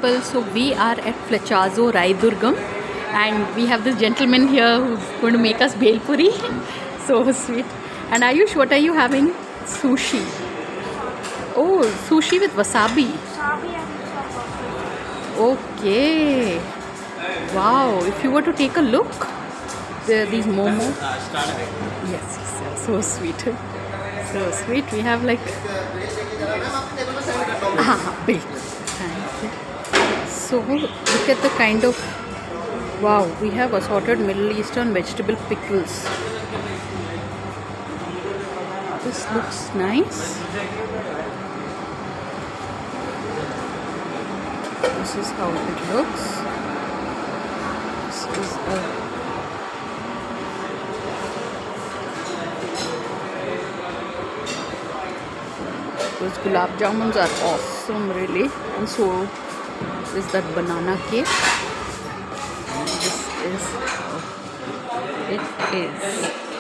people. So we are at Flechazo, Raidurgam, and we have this gentleman here who's going to make us bhel puri. So sweet. And Ayush, what are you having? Sushi. Oh, sushi with wasabi. Okay. Wow. If you were to take a look, there are these momo. Yes, so sweet. So sweet. We have like big. So look at the kind of, wow, we have assorted Middle Eastern vegetable pickles. This looks nice. This is how it looks. This is a those gulab jamuns are awesome, really, and so is that banana cake. And this is, it is